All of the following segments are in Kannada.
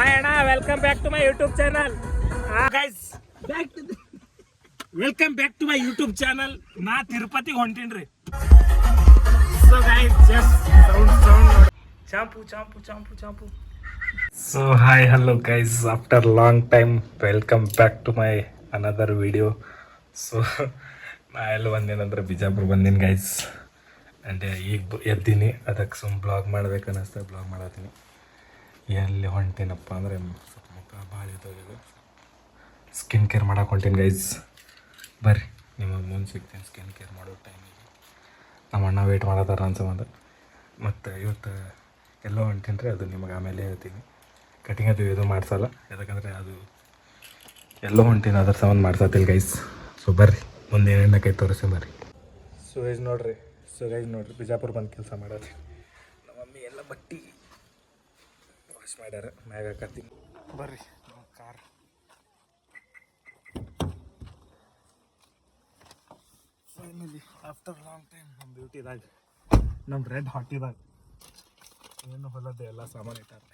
ಹಾಯ್ ಅಣ್ಣ, welcome back to my YouTube channel. Guys, welcome back to my YouTube channel. ನಾ ತಿರುಪತಿಗೆ ಹೊಂಟೀನ್ರಿ. So guys, just sound Champu. So hi, hello guys, after long time welcome back to my another video. So ನಾ ಎಲ್ಲಿ ಬಂದೇನಂದ್ರೆ ಬಿಜಾಪುರ ಬಂದೀನಿ ಗೈಸ್. ಆ್ಯಂಡ್ ಈಗ ಎದ್ದೀನಿ, ಅದಕ್ಕೆ ಸುಮ್ಮ ಬ್ಲಾಗ್ ಮಾಡ್ಬೇಕು ಅನ್ನಿಸ್ತಾ ಬ್ಲಾಗ್ ಮಾಡತ್ತೀನಿ. ಎಲ್ಲಿ ಹೊಂಟೀನಪ್ಪ ಅಂದರೆ ಸ್ವಲ್ಪ ಮುಖ ಭಾಳ ಇದಾಗಿದೆ. ಸ್ಕಿನ್ ಕೇರ್ ಮಾಡಕ್ಕೆ ಹೊಂಟೀನಿ ಗೈಸ್. ಬರ್ರಿ, ನಿಮಗೆ ಮುಂದೆ ಸಿಗ್ತೀನಿ ಸ್ಕಿನ್ ಕೇರ್ ಮಾಡೋ ಟೈಮಿಗೆ. ನಮ್ಮ ಅಣ್ಣ ವೆಯ್ಟ್ ಮಾಡತ್ತಾರ ಅನ್ಸಂಬಂದು. ಮತ್ತು ಇವತ್ತು ಎಲ್ಲೋ ಹೊಂಟೀನಿ ರೀ, ಅದು ನಿಮಗೆ ಆಮೇಲೆ ಹೇಳ್ತೀನಿ. ಕಟಿಂಗ್ ಅದು ಇದು ಮಾಡ್ಸಲ್ಲ, ಯಾಕಂದರೆ ಅದು ಎಲ್ಲೋ ಹೊಂಟೀನಿ, ಅದ್ರ ಸಂಬಂಧ ಮಾಡ್ಸತ್ತಿಲ್ಲ ಗೈಸ್. ಸೊ ಬರ್ರಿ, ಮುಂದೆ ಏನೇನು ಕೈ ತೋರಿಸಿ ಬರ್ರಿ. ಸೊ ಗೈಸ್ ನೋಡ್ರಿ, ಬಿಜಾಪುರ ಬಂದು ಕೆಲಸ ಮಾಡೋದು. ನಮ್ಮ ಮಮ್ಮಿ ಎಲ್ಲ ಬಟ್ಟೆ ವಾಶ್ ಮಾಡ್ಯಾರ, ಮ್ಯಾಗ ಹಾಕತ್ತೀನಿ. ಬರ್ರಿ car. Finally after long time ನಮ್ಮ ಬ್ಯೂಟಿದಾಗ, ನಮ್ಮ ರೆಡ್ ಹಾಟಿದಾಗ ಏನು ಹೊಲದೆ ಎಲ್ಲ ಸಾಮಾನು ಇಟ್ಟಾರೆ.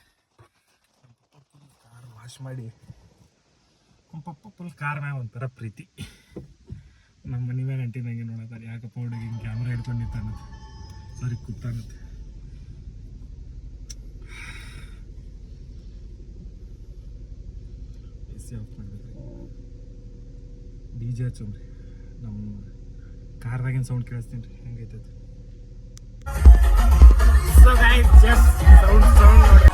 ನಮ್ಮ ಪಪ್ಪ ಫುಲ್ ಕಾರ್ ವಾಶ್ ಮಾಡಿ, ನಮ್ಮ ಪಪ್ಪ ಫುಲ್ ಕಾರ್ ಮ್ಯಾಗ ಒಂಥರ ಪ್ರೀತಿ. ನಮ್ಮ ಮನೆ ಮ್ಯಾಗ ಅಂಟಿನಂಗೆ ನೋಡತ್ತಾರೆ, ಯಾಕಪ್ಪ ಹುಡುಗಿ ಹಿಂಗೆ ಕ್ಯಾಮ್ರಾ ಹಿಡ್ಕೊಂಡು ನಿಂತಾನತ್ತೆ, ಸಾರಿ ಕೂತಾನತ್ತೆ. ಎಸಿ ಆಫ್ ಮಾಡ್ಬೇಕ್ರಿ, DJ ಹಚ್ಚಮ್ರಿ. ನಮ್ಮ ಕಾರ್ದಾಗಿನ ಸೌಂಡ್ ಕೇಳಿಸ್ತೀನಿ ರೀ, ಹೆಂಗೈತೆ ಅದು. ಸೊ ಗೈಸ್, ಜಸ್ಟ್ ಸೌಂಡ್ ನೋಡ್ರಿ.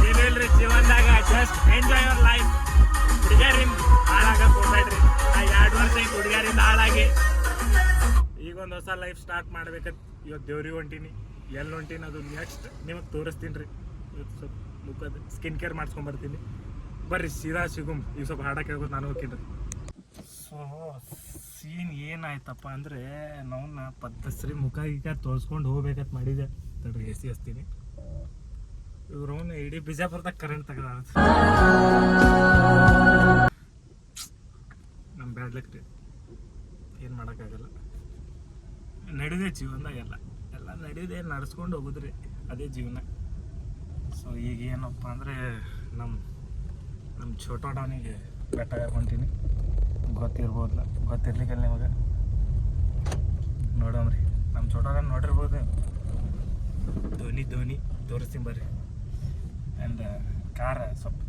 ಏನಿಲ್ರಿ ಜೀವನದಾಗ, ಜಸ್ಟ್ ಎಂಜಾಯ್ ಯುವರ್ ಲೈಫ್. ಹುಡುಗಿಯರಿಂದ ಹಾಳಾಗಕ್ಕೆ ಹೋಗ್ಬೇಡ್ರಿ. ನಾ 2 ವರ್ಷ ಈಗ ಹುಡುಗಿಯರಿಂದ ಹಾಳಾಗಿ ಈಗ ಒಂದು ಹೊಸ ಲೈಫ್ ಸ್ಟಾರ್ಟ್ ಮಾಡ್ಬೇಕಂತ ಇವತ್ತು ದೇವ್ರಿಗೆ ಹೊಂಟೀನಿ. ಎಲ್ಲಿ ಹೊಂಟೀನಿ ಅದು ನೆಕ್ಸ್ಟ್ ನಿಮಗೆ ತೋರಿಸ್ತೀನಿ ರೀ. ಇವತ್ತು ಸ್ವಲ್ಪ ಮುಖದ ಸ್ಕಿನ್ ಕೇರ್ ಮಾಡ್ಸ್ಕೊಂಬರ್ತೀನಿ. ಬರ್ರಿ ಸೀದಾ ಸಿಗುಮ್. ಈಗ ಸ್ವಲ್ಪ ಹಾಡ ಕೇಳ್ಬೋದು, ನಾನು ಹೋಗ್ತೀನಿ. ಸೊ ಸೀನ್ ಏನಾಯ್ತಪ್ಪ ಅಂದರೆ, ನಾವು ಪದ್ದಸ್ರಿ ಮುಖ ಈಗ ತೋರಿಸ್ಕೊಂಡು ಹೋಗ್ಬೇಕಂತ ಮಾಡಿದೆ. ತಡ್ರಿ ಎಸಿ ಹಚ್ತೀನಿ. ಇವ್ರು ಇಡೀ ಬಿಜಾಪುರದಾಗ ಕರೆಂಟ್ ತೆಗೆದ ನಮ್ಮ ಬ್ಯಾಡ್ಲಕ್ ರೀ, ಏನು ಮಾಡೋಕ್ಕಾಗಲ್ಲ. ನಡೆದೇ ಜೀವನದಾಗ ಎಲ್ಲ ನಡೆದೇ ನಡೆಸ್ಕೊಂಡು ಹೋಗುದ್ರಿ, ಅದೇ ಜೀವನ. ಸೊ ಈಗ ಏನಪ್ಪ ಅಂದರೆ ನಮ್ಮ ಛೋಟಾ ಡಾನಿಗೆ ಬೆಟ್ಟ ಹೊಂಟೀನಿ. ಗೊತ್ತಿರ್ಬೋದಲ್ಲ, ಗೊತ್ತಿರ್ಲಿಕ್ಕಲ್ಲ ನಿಮಗೆ. ನೋಡಮ್ರಿ, ನಮ್ಮ ಛೋಟಾ ಡಾನ್ ನೋಡಿರ್ಬೋದು. ಧೋನಿ ತೋರಿಸ್ತೀನಿ ಬರ್ರಿ. ಆ್ಯಂಡ್ ಕಾರ ಸ್ವಲ್ಪ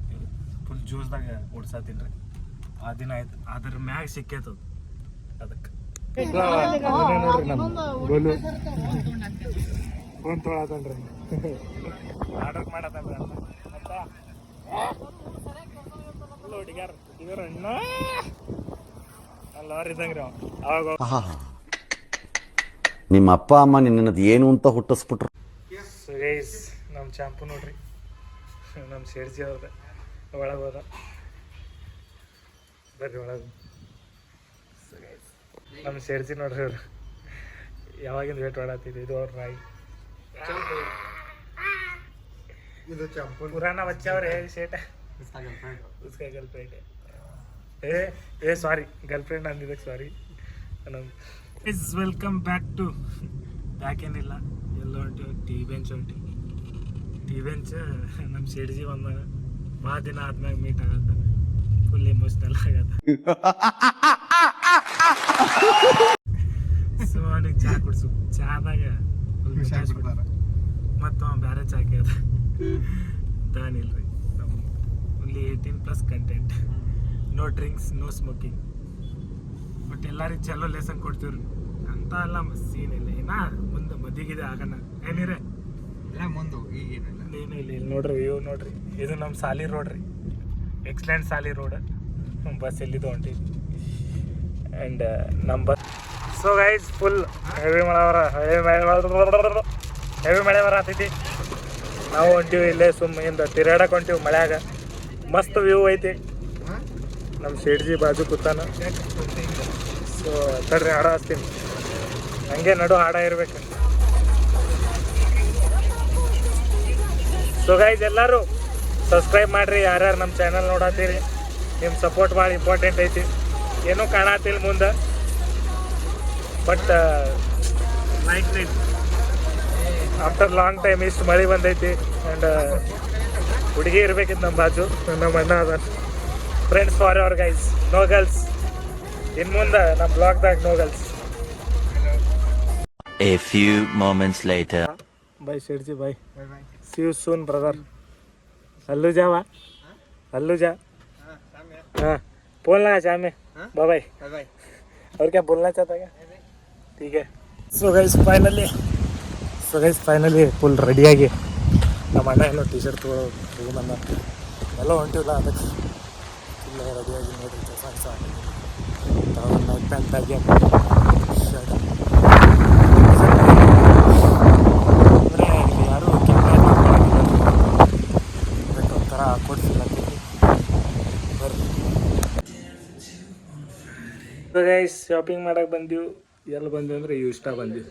ಫುಲ್ ಜ್ಯೂಸ್ದಾಗ ಓಡ್ಸಾತೀನಿ ರೀ. ಆ ದಿನ ಆಯ್ತು, ಅದ್ರ ಮ್ಯಾಗ ಸಿಕ್ಕೈತದು. ಅದಕ್ಕೆ ನೋಡ್ರಿ ನಮ್ಮ ಗೋಲು ಫೋನ್ ತೊಗೊಳತನ್ರಿ, ಆರ್ಡರ್ ಮಾಡತ್ತನ್ರಿ ಅಂತ ಹುಡುಗ್ಯಾರ ಅಣ್ಣ ಲಾರಿ ಇದ್ದಂಗ್ರಿ ಅವಾಗ. ನಿಮ್ಮ ಅಪ್ಪ ಅಮ್ಮ ನಿನ್ನದು ಏನು ಅಂತ ಹುಟ್ಟಿಸ್ಬಿಟ್ರು. ಸೊ ಗೈಸ್, ನಮ್ಮ ಚಾಂಪು ನೋಡ್ರಿ, ನಮ್ಮ ಸೇಡ್ಜಿ ಅವ್ರದ ಒಳಗೆ ಹೋದ. ಬರ್ರಿ ಒಳಗೆ. ಸೊ ಗೈಸ್, ನಮ್ಮ ಸೇಡ್ಜಿ ನೋಡ್ರಿ, ಅವ್ರು ಯಾವಾಗಿಂದ ವೇಟ್ ಮಾಡತ್ತಿದ್ವಿ. ಇದು ಅವ್ರ ನಾಯಿ, ಇದು ಚಾಂಪು ಪುರಾಣ ಬಚ್ಚವ್ರೆ ಶೇಟ. ಉಸ್ಕಾ ಗರ್ಲ್ಫ್ರೆಂಡ್ ಸಾರಿ, ಗರ್ಲ್ಫ್ರೆಂಡ್ ಅಂದಿದ್ದಕ್ಕೆ sorry. Welcome back to back. ಏನಿಲ್ಲ, ಎಲ್ಲ ಹೊಂಟು ಟಿ ಬೆಂಚ್ ನಮ್ಮ ಸೇಡ್ಜಿ ಬಂದಾಗ ಭಾಳ ದಿನ ಆದ್ಮ್ಯಾಗ ಮೀಟ್ ಆಗತ್ತ. ಫುಲ್ ಎಮೋಷ್ನಲ್ ಆಗತ್ತ. ಸೊ ಅವನಿಗೆ ಚಹಾ ಕುಡ್ಸು, ಚಹಾದಾಗ ಮತ್ತು ಬೇರೆ ಚಹಾ ಕೇಳ್ದ. ತಾನಿಲ್ರಿ, ನಮ್ಮ only 18+ content, no drinks, no smoking. But ಎಲ್ಲರಿಗೆ ಚಲೋ ಲೆಸನ್ ಕೊಡ್ತೀವ್ರಿ ಅಂತ ಎಲ್ಲ ಸೀನ್ ಇಲ್ಲ. ಮುಂದೆ ಮದಿಗಿದೆ ಆಗಣ ಏನಿರೇ ಎಲ್ಲ ಮುಂದೆ ಈಗೇನಿಲ್ಲ, ಏನೂ ಇಲ್ಲ. ಇಲ್ಲಿ ನೋಡ್ರಿ, ವ್ಯೂ ನೋಡ್ರಿ. ಇದು ನಮ್ಮ ಸಾಲಿ ರೋಡ್ ರೀ, ಎಕ್ಸಲೆಂಟ್ ಸಾಲಿ ರೋಡ್. ಬಸ್ ಎಲ್ಲಿದ್ದು ಹೊಂಟಿವಿ. ಆ್ಯಂಡ್ ನಮ್ಮ bus. So guys, full heavy ಮಳೆ ಬರತೈತಿ. ನಾವು ಹೊಂಟಿವಿ ಇಲ್ಲೇ ಸುಮ್ಮಿಂದ ತಿರ್ಗಾಡಕ್ಕೆ ಹೊಂಟಿವಿ ಮಳ್ಯಾಗ. ಮಸ್ತ್ ವ್ಯೂ ಐತಿ. ನಮ್ಮ ಶೇಡ್ಜಿ ಬಾಜು ಕೂತಾನ. ಸೊ ತಡ್ರಿ, ಹಾಡ ಹಚ್ತೀನಿ. ಹಂಗೆ ನಡು ಹಾಡ ಇರ್ಬೇಕು. ಸೊ ಗೈಸ್, ಎಲ್ಲರೂ ಸಬ್ಸ್ಕ್ರೈಬ್ ಮಾಡಿರಿ. ಯಾರ್ಯಾರು ನಮ್ಮ ಚಾನಲ್ ನೋಡತ್ತೀರಿ, ನಿಮ್ಮ ಸಪೋರ್ಟ್ ಭಾಳ ಇಂಪಾರ್ಟೆಂಟ್ ಐತಿ. ಏನೂ ಕಾಣತ್ತಿಲ್ಲ ಮುಂದೆ, but like after long time ಇಷ್ಟು ಮಳೆ ಬಂದೈತಿ. ಆ್ಯಂಡ್ ಹುಡುಗಿ ಇರ್ಬೇಕಿತ್ತು ನಮ್ಮ ಬಾಜು. ನಮ್ಮ ಅಣ್ಣ ಅದ. Friends for our guys, no girls. ಇನ್ನು ಮುಂದೆ ನಮ್ಮ ಬ್ಲಾಗ್ದಾಗ no girls. A few moments later. Bye Shirji, bye. Bye bye. See you soon, brother. हल्लू जा वा, हल्लू जा. हाँ, बोलना है शाम में. Bye bye. Bye bye. और क्या बोलना चाहता क्या? ठीक है. So guys, finally full ready ಆಗಿ ನಮ್ಮ ಅಣ್ಣ ಏನೋ ಟಿ ಶರ್ಟ್ ತೊಗೊಂಬಂದ. ಎಲ್ಲ ಹೊಂಟಿಲ್ಲ ಅದಕ್ಕೆ ಫುಲ್ ರೆಡಿಯಾಗಿ ನೋಡ್ರಿ. ಚಸ ನೈಟ್ ಪ್ಯಾಂಟ್ ಆಗಿ ಶರ್ಟ್ ಅಂದರೆ ಇಲ್ಲಿ ಯಾರು ಒಂಥರ ಕೊಡ್ಸಿಲ್ಲ. ಬರ್ರಿ ಗೈಸ್, ಶಾಪಿಂಗ್ ಮಾಡಕ್ಕೆ ಬಂದೀವಿ. ಎಲ್ಲಿ ಬಂದೀವಿ ಅಂದರೆ ಇಷ್ಟ ಬಂದೀವಿ.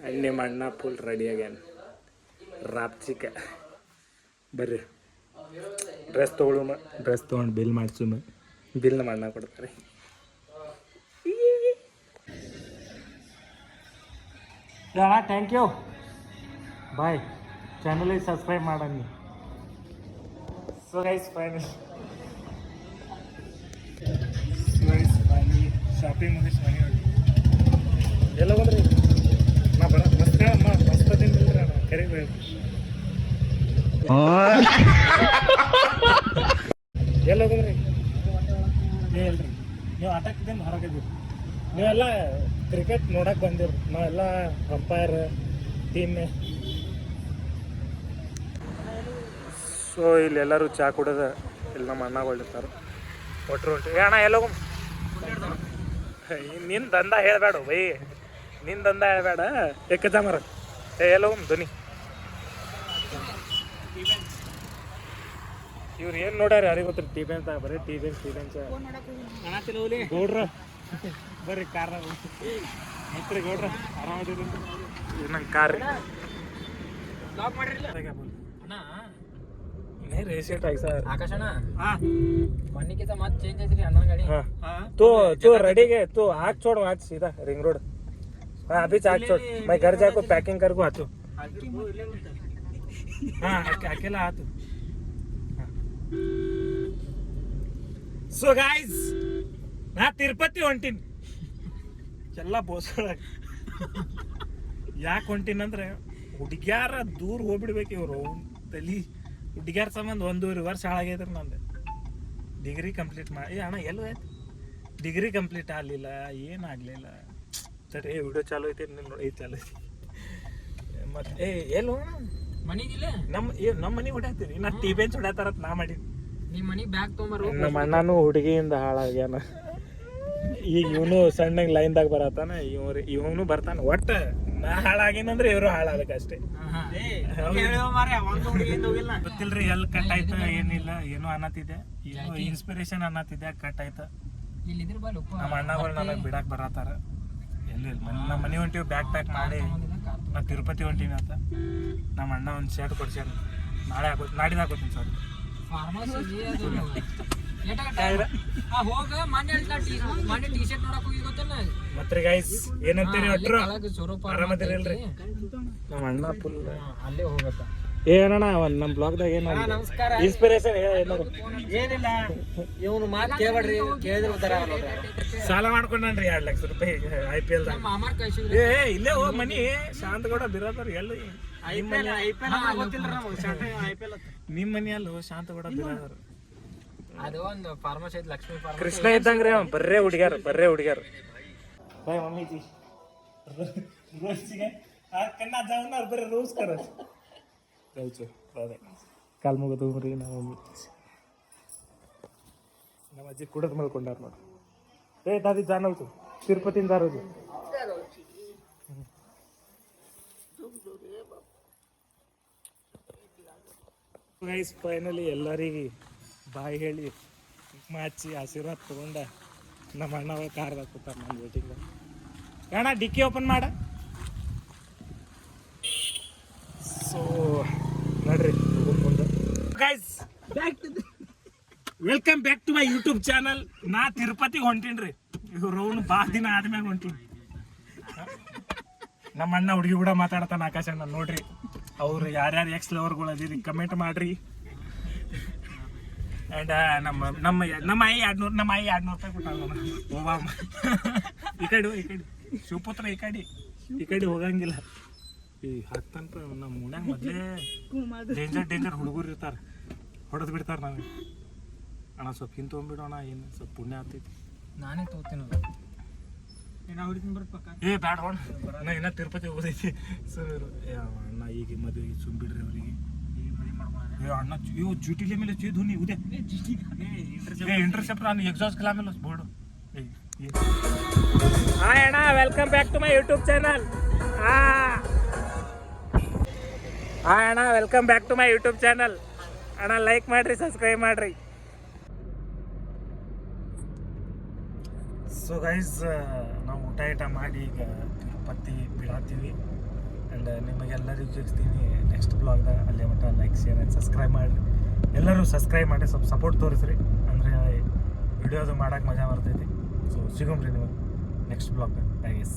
ಆ್ಯಂಡ್ ನಿಮ್ಮ ಅಣ್ಣ ಫುಲ್ ರೆಡಿ ಆಗ್ಯಾನ. ರಾಪ್ಚಿಕ ಬರ್ರಿ ಡ್ರೆಸ್ ತೊಗೊಳುಮ. ಡ್ರೆಸ್ ತೊಗೊಂಡು ಬಿಲ್ ಮಾಡ್ಸುಮ. ಬಿಲ್ ನಮ್ಮ ಅಣ್ಣ ಕೊಡ್ತಾರೆ. ಅಣ್ಣ ಥ್ಯಾಂಕ್ ಯು, ಬಾಯ್. ಚಾನಲಿಗೆ ಸಬ್ಸ್ಕ್ರೈಬ್ ಮಾಡನ್ನಿ. ಸೊ ಗೈಸ್ ಫೈನಲಿ ಶಾಪಿಂಗ್ ಮುಗಿಸಿ ಮನೆ ಹೋಗಿ ಎಲ್ಲ ಬಂದ್ರಿ. ನಾ ಬರ ಮಸ್ತ್ ತಿಂದಿಲ್ರಿ ಅಣ್ಣ ಕರಿ ಎಲ್ಲ ಹೋಗಂದ್ರಿ. ಹೇಳ್ರಿ ನೀವು ಆಟಕ್ಕಿದ್ದೇನು ಹೊರಗಿದ್ದೀರಿ. ನೀವೆಲ್ಲ ಕ್ರಿಕೆಟ್ ನೋಡಕ್ಕೆ ಬಂದಿರಿ. ನಾವೆಲ್ಲ ಅಂಪೈರ್ ಟೀಮ್. ಸೊ ಇಲ್ಲಿ ಎಲ್ಲರೂ ಚಹಾ ಕುಡಿದ ಇಲ್ಲಿ ನಮ್ಮ ಅಣ್ಣಗಳಿರ್ತಾರೆ. ಒಟ್ಟರು ಅಣ್ಣ ಎಲ್ಲ ನಿನ್ನ ದಂಧ ಹೇಳಬೇಡ ಬೈ, ನಿನ್ನ ದಂಧ ಹೇಳಬೇಡ. ಎಕ್ಕಜಾಮರ ಎಲ್ಲ ಧ್ವನಿ. ಇವ್ರು ಏನು ನೋಡ್ಯಾರ ಯಾರಿಗೆ ಗೊತ್ತಿರ. ಟಿ ಬೆಂಚ್ ಬರೀ ಟಿ ಬೆಂಚ್ ಗೌಡ್ರ ಬರ್ರಿ ಕಾರ್ ಮತ್ತೆ ಗೌಡ್ರ ಆರಾಮದಿರಿ. ನಂಗೆ ಕಾರ್ ರೇಸೇಟ್ ಆಗಿ ಸರ್ ಆಕಾಶಣ್ಣ ಹಾಂ ಮಣ್ಣಿಕ್ಕಿಂತ ಮತ್ತೆ ಚೇಂಜ್ ಐತ್ರಿ ಅಣ್ಣ ಗಾಡಿ. हाँ तो रेडी है तो आग छोड़ आज सीधा रिंग रोड. हाँ अभी आग छोड़. मैं घर जाको पैकिंग कर को आतो. हाँ अकेला आतो. सो गाइस ನಾ ತಿರುಪತಿ ಹೊಂಟೀನಿ. ಎಲ್ಲ ಬೋಸಳ ಯಾಕೆ ಹೊಂಟೀನಂದ್ರೆ ಹುಡುಗ್ಯಾರ ದೂರ ಹೋಗ್ಬಿಡ್ಬೇಕು. ಇವರು ತಲಿ ಹುಡುಗ್ಯಾರ ಸಂಬಂಧ 1.5 ವರ್ಷ ಹಾಳಾಗೈತ್ರಿ ನಂದು. ಡಿಗ್ರಿ ಕಂಪ್ಲೀಟ್ ಮಾಡಿ ಅಣ್ಣ ಎಲ್ಲೂ ಆಯ್ತು. ಡಿಗ್ರಿ ಕಂಪ್ಲೀಟ್ ಆಗಲಿಲ್ಲ, ಏನಾಗಲಿಲ್ಲ. ಸರಿ ವಿಡಿಯೋ ಚಾಲು ಐತೆ ನೋಡಿ. ಚಾಲು ಐತಿ ಮತ್ತೆ ಎಲ್ಲೋ ಮನಿಗಿಲ್ಲ ನಮ್ಮ ಮನೆ ಹೊಡ್ಯಾತೀರಿ. ನಾ ಟಿ ಬೆಂಚ್ ಹೊಡ್ಯಾತಾರತ್ ನಾ ಮಾಡೀನಿ. ನಿಮ್ಮ ಮನಿಗೆ ಬ್ಯಾಗ್ ತೊಗೊಂಬರು. ನಮ್ಮ ಅಣ್ಣನೂ ಹುಡುಗಿಯಿಂದ ಹಾಳಾಗ್ಯಾನ. ಈಗ ಇವನು ಸಣ್ಣಗೆ ಲೈನ್ದಾಗ ಬರತ್ತಾನ. ಇವನು ಬರ್ತಾನ. ಒಟ್ಟು ನಾ ಹಾಳಾಗಿನಂದ್ರೆ ಇವರು ಹಾಳಾಗಬೇಕಷ್ಟೇ. ಗೊತ್ತಿಲ್ರಿ ಎಲ್ಲಿ ಕಟ್ ಆಯ್ತು ಏನಿಲ್ಲ. ಏನೋ ಅನ್ನತ್ತಿದ್ದೆ, ಏನೋ ಇನ್ಸ್ಪಿರೇಷನ್ ಅನ್ನತ್ತಿದ್ದೆ. ಕಟ್ ಆಯ್ತು. ನಮ್ಮ ಅಣ್ಣಗಳು ನನಗೆ ಬಿಡಕ್ಕೆ ಬರತ್ತಾರ. ಎಲ್ಲಿ ನಮ್ಮ ಮನೆ ಹೊಂಟಿವಿ ಬ್ಯಾಗ್ ಪ್ಯಾಕ್ ಮಾಡಿ. ನಾ ತಿರುಪತಿ ಹೊಂಟೀನಿ ಅಂತ ನಮ್ಮ ಅಣ್ಣ ಒಂದು ಶರ್ಟ್ ಕೊಡ್ಸ್ಯಾರ. ನಾಳೆ ನಾಡಿದ್ದು ಹಾಕೋತೀನಿ ಸರ್. ಮತ್ತೆ ಗೈಸ್ ಏನಂತೀರಿ ಒಟ್ರು ಆರಾಮದಿರಲ್ರಿ? ನಮ್ಮ ಅಣ್ಣ ಫುಲ್ ಅಲ್ಲೇ ಹೋಗತ್ತ. ಏನಣ್ಣ ನಮ್ಮ ಬ್ಲಾಗ್ದಾಗ ಏನು ಇನ್ಸ್ಪಿರೇಷನ್ ಏನಿಲ್ಲ, ಇವನು ಮಾತು ಕೇಳ್ಬೇಡ್ರಿ. ಕೇಳಿದ್ರೆ ಉದ್ದಾರ ಸಾಲ ಮಾಡ್ಕೊಂಡ್ರಿ 2 ಲಕ್ಷ ರೂಪಾಯಿ IPL ದಾಗ. ಮಾಮಾರ್ ಕಳ್ಸಿ ಇಲ್ಲೇ ಹೋಗ್ ಮನಿ ಶಾಂತಗೌಡ ಬಿರಾದರ್. ಎಲ್ಲಿ ನಿಮ್ಮ ಮನಿ ಅಲ್ಲ ಶಾಂತಗೌಡ ಬಿರಾದರ್. ಅದು ಒಂದು ಫಾರ್ಮಸಿ ಐತಿ, ಲಕ್ಷ್ಮೀ ಫಾರ್ಮಸಿ. ಕೃಷ್ಣ ಇದ್ದಂಗ್ರಿ ಅವ. ಬರ್ರೇ ಹುಡುಗ್ಯಾರ ಬಾಯ್ ಮಮ್ಮಿ रोज कन्ना जाऊन बरे रोज करत जाऊचो बाय काल मुगतो मरी ನಮ್ಮ ಅಜ್ಜಿ ಕುಡದ ಮಲ್ಕೊಂಡಾರ ನೋಡಿ. ದಾದಿ ಜಾನವ್ತು ತಿರುಪತಿಯಿಂದ ದಾರೋದು. ಗೈಸ್ ಫೈನಲಿ ಎಲ್ಲರಿಗೆ ಬಾಯ್ ಹೇಳಿ ಹಚ್ಚಿ ಆಶೀರ್ವಾದ ತಗೊಂಡ ನಮ್ಮ ಅಣ್ಣ ಕಾರ್ದಾಗ ಕೂತಾರ ನನ್ನ ವೇಟಿಂಗ್. ಅಣ್ಣ ಡಿಕ್ಕಿ ಓಪನ್ ಮಾಡ. ಸೊ ನೋಡ್ರಿ ಮುಂದೆ guys welcome back to my YouTube channel. ನಾ ತಿರುಪತಿಗೆ ಹೊಂಟೀನ್ರಿ. ಇವ್ರು ಭಾಳ ದಿನ ಆದ್ಮ್ಯಾಗ ಹೊಂಟೀನಿ. ನಮ್ಮ ಅಣ್ಣ ಹುಡುಗಿ ಕೂಡ ಮಾತಾಡ್ತಾನೆ ಆಕಾಶಣ್ಣ. ನೋಡ್ರಿ ಅವ್ರು ಯಾರ್ಯಾರು ಎಕ್ಸ್ ಲವರ್ಗಳು ಅದಿರಿ ಕಮೆಂಟ್ ಮಾಡ್ರಿ. ಆ್ಯಂಡ್ ನಮ್ಮ ಆಯಿ 200 ರೂಪಾಯಿ ಕೊಟ್ಟಾಗ ಓಬಾಮ ಈ ಕಡೆ ಶಿವಪುತ್ರ ಈ ಕಡೆ ಹೋಗಂಗಿಲ್ಲ ಈ ಹತ್ತಂತ ನಮ್ಮ ಮುನ್ಯಾಗ ಮೊದಲೇ ಡೇಂಜರ್ ಹುಡುಗರು ಇರ್ತಾರೆ ಹೊಡೆದು ಬಿಡ್ತಾರೆ ನಾವು ಅಣ್ಣ ಸ್ವಲ್ಪ ಹಿಂಗೆ ತೊಗೊಂಡ್ಬಿಡೋಣ ಏನು ಸ್ವಲ್ಪ ಪುಣ್ಯ ಆಗ್ತೈತಿ ನಾನೇ ತಗೋತೀನಿ ಏ ಬ್ಯಾಡ ಹೊಣ ನಾ ಇನ್ನೂ ತಿರುಪತಿ ಹೋಗೋದೈತಿ ಸರ್ ಅಣ್ಣ ಈಗ ಮದುವೆ ಸುಮ್ಬಿಡ್ರಿ ಅವರಿಗೆ ಏ ಅಣ್ಣ ಇವು ಜುಟಿಲೆ ಮೇಲೆ ಧೋನಿ ಉದೇ ಇಂಟರ್ಸೆಪ್ಟ್ ನಾನು ಎಕ್ಸಾಸ್ಟ್ ಕಲಾ ಮೇಲೆ ಬೋರ್ಡು ಹಾಯ್ ಅಣ್ಣ welcome back to my YouTube channel hi ಅಣ್ಣ welcome back to my YouTube channel ಅಣ್ಣ ಲೈಕ್ ಮಾಡಿರಿ ಸಬ್ಸ್ಕ್ರೈಬ್ ಮಾಡಿರಿ ಸೊ ಗೈಸ್ ನಾವು ಊಟ ಮಾಡಿ ಈಗ ತಿರುಪತಿ ಬಿಡಾತೀವಿ ಆ್ಯಂಡ್ ನಿಮಗೆಲ್ಲರಿಗೂ ಸಿಗ್ತೀನಿ ನೆಕ್ಸ್ಟ್ ಬ್ಲಾಗ್ದಾಗ ಅಲ್ಲೇ ಮಟ್ಟ ಲೈಕ್ ಶೇರ್ ಆ್ಯಂಡ್ ಸಬ್ಸ್ಕ್ರೈಬ್ ಮಾಡಿರಿ ಎಲ್ಲರೂ ಸಬ್ಸ್ಕ್ರೈಬ್ ಮಾಡಿ ಸ್ವಲ್ಪ ಸಪೋರ್ಟ್ ತೋರಿಸ್ರಿ ಅಂದರೆ ವಿಡಿಯೋದು ಮಾಡೋಕೆ ಮಜಾ ಬರ್ತೈತಿ ಸೊ ಸಿಗೋಮ್ರಿ ನೀವು ನೆಕ್ಸ್ಟ್ ಬ್ಲಾಗ್ ಗೈಸ್